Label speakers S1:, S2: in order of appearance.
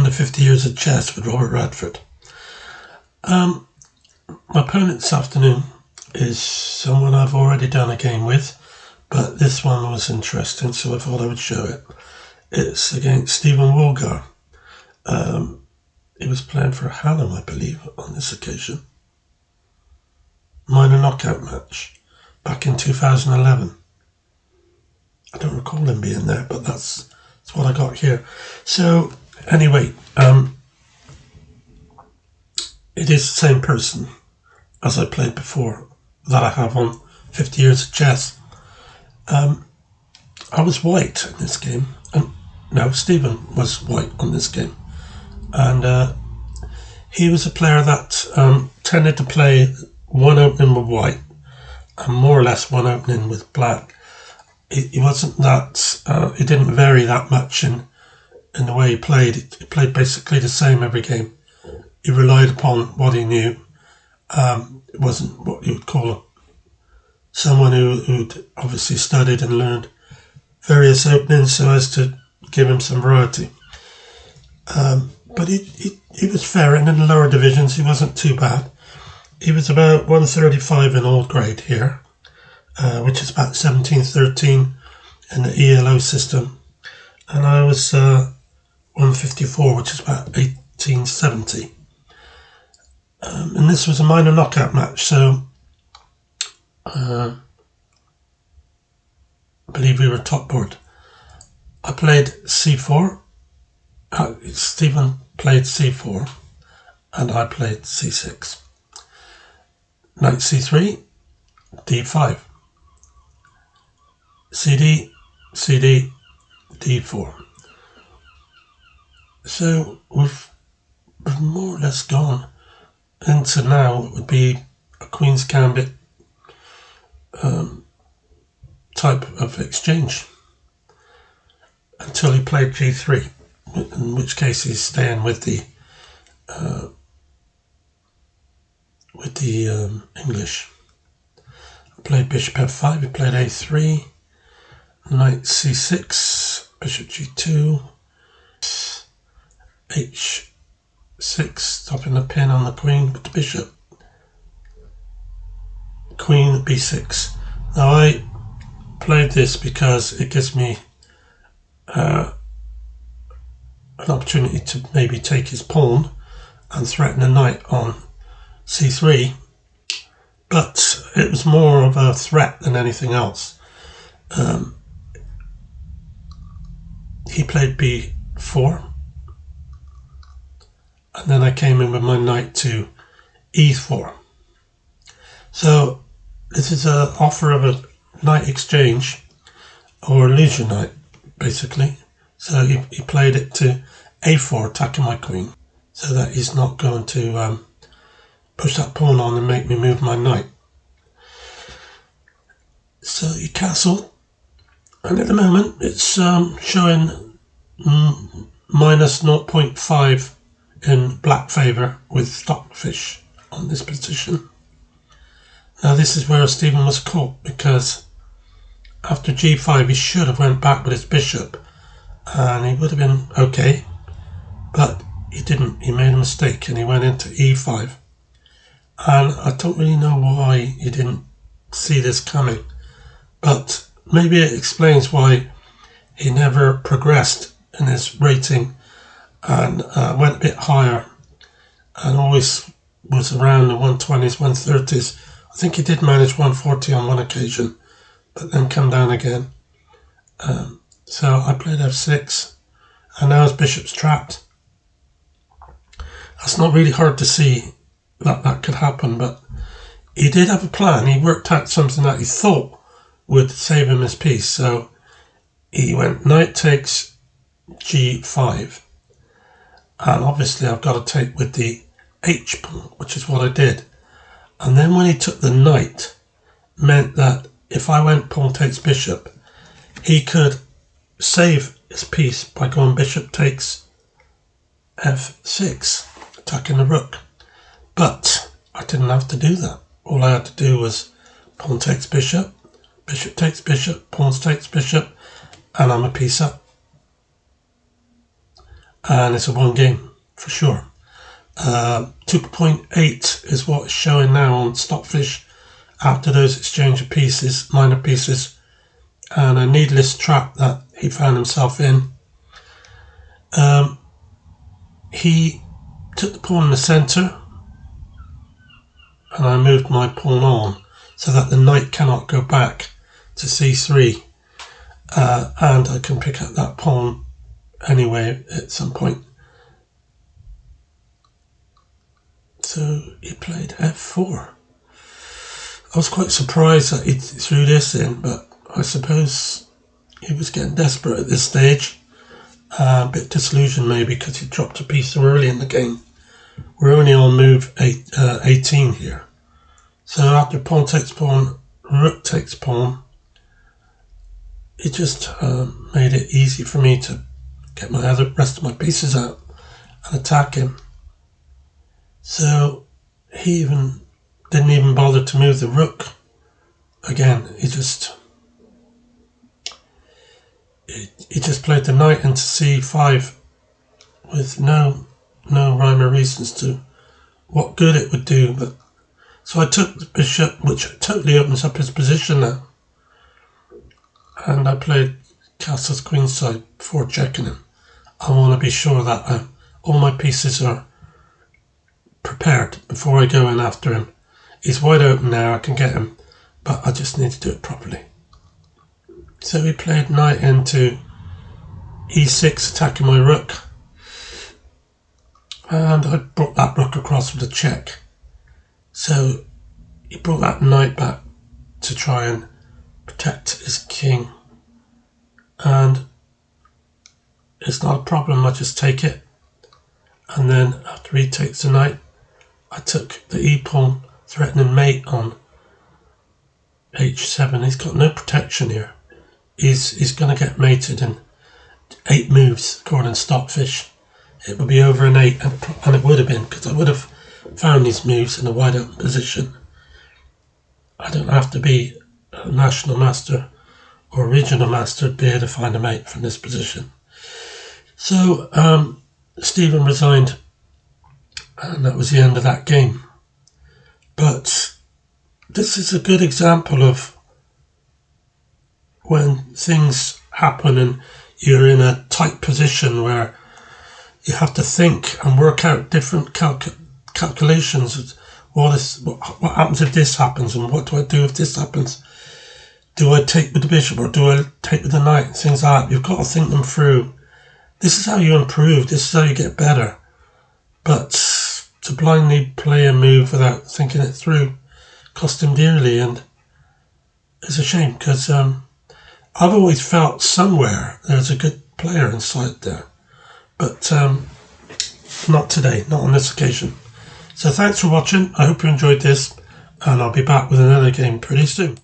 S1: to 50 Years of Chess with Robert Radford. My opponent this afternoon is someone I've already done a game with, but this one was interesting, so I thought I would show it. It's against S.Woolgar. He was playing for Hallam, I believe, on this occasion. Minor knockout match back in 2011. I don't recall him being there, but that's what I got here. So anyway, it is the same person as I played before that I have on 50 Years of Chess. I was white in this game, and no, Stephen was white on this game, and he was a player that tended to play one opening with white and more or less one opening with black. He wasn't that, he didn't vary that much in the way he played. He played basically the same every game. He relied upon what he knew. It wasn't what you would call someone who'd obviously studied and learned various openings so as to give him some variety. But he was fair, and in the lower divisions he wasn't too bad. He was about 135 in old grade here, which is about 1713 in the ELO system, and I was 154, which is about 1870. And this was a minor knockout match, so I believe we were top board. I played c4, Stephen played c4, and I played c6. Knight c3, d5, cd, cd, d4. So we've more or less gone into now what would be a Queen's Gambit type of exchange until he played g3, in which case he's staying with the English. I played bishop f5, he played a3, knight c6, bishop g2, h6, stopping the pin on the queen with the bishop, queen b6. Now I played this because it gives me an opportunity to maybe take his pawn and threaten a knight on c3, but it was more of a threat than anything else. He played b4, and then I came in with my knight to e4. So this is an offer of a knight exchange, or lose your knight, basically. So he played it to a4, attacking my queen, so that he's not going to push that pawn on and make me move my knight. So you castle, and at the moment it's showing minus 0.5 in black favour with Stockfish on this position. Now this is where Stephen was caught, because after g5 he should have went back with his bishop and he would have been okay, but he didn't. He made a mistake and he went into e5, and I don't really know why he didn't see this coming, but maybe it explains why he never progressed in his rating and went a bit higher and always was around the 120s, 130s. I think he did manage 140 on one occasion, but then come down again. So I played f6, and now his bishop's trapped. That's not really hard to see that could happen, but he did have a plan. He worked out something that he thought would save him his piece. So he went knight takes g5, and obviously I've got to take with the h pawn, which is what I did. And then when he took the knight, meant that if I went pawn takes bishop, he could save his piece by going bishop takes f6, attacking the rook. But I didn't have to do that. All I had to do was pawn takes bishop, bishop takes bishop, pawn takes bishop, and I'm a piece up. and it's a 1 game for sure. 2.8 is what it's showing now on Stockfish after those exchange of pieces, minor pieces, and a needless trap that he found himself in. He took the pawn in the centre, and I moved my pawn on so that the knight cannot go back to c3, and I can pick up that pawn anyway at some point. So he played f4. I was quite surprised that he threw this in, but I suppose he was getting desperate at this stage. A bit disillusioned maybe because he dropped a piece so early in the game. We're only on move 18 here. So after pawn takes pawn, rook takes pawn, it just made it easy for me to get my rest of my pieces out and attack him. So he didn't even bother to move the rook. Again, he just played the knight into c5 with no rhyme or reasons to what good it would do. But so I took the bishop, which totally opens up his position now, and I played castle's queenside before checking him. I want to be sure that all my pieces are prepared before I go in after him. He's wide open now, I can get him, but I just need to do it properly. So he played knight into e6, attacking my rook, and I brought that rook across with a check. So he brought that knight back to try and protect his king, and it's not a problem, I just take it. And then after he takes the knight, I took the e-pawn, threatening mate on h7. He's got no protection here. He's going to get mated in 8 moves, according to Stockfish. It would be over in 8, and it would have been, because I would have found these moves in a wide open position. I don't have to be a national master or regional master to be able to find a mate from this position. So Stephen resigned, and that was the end of that game. But this is a good example of when things happen and you're in a tight position where you have to think and work out different calculations. What happens if this happens, and what do I do if this happens? Do I take with the bishop or do I take with the knight? Things like that. You've got to think them through. This is how you improve. This is how you get better. But to blindly play a move without thinking it through cost him dearly, and it's a shame because I've always felt somewhere there's a good player inside there, but not today, not on this occasion. So thanks for watching. I hope you enjoyed this, and I'll be back with another game pretty soon.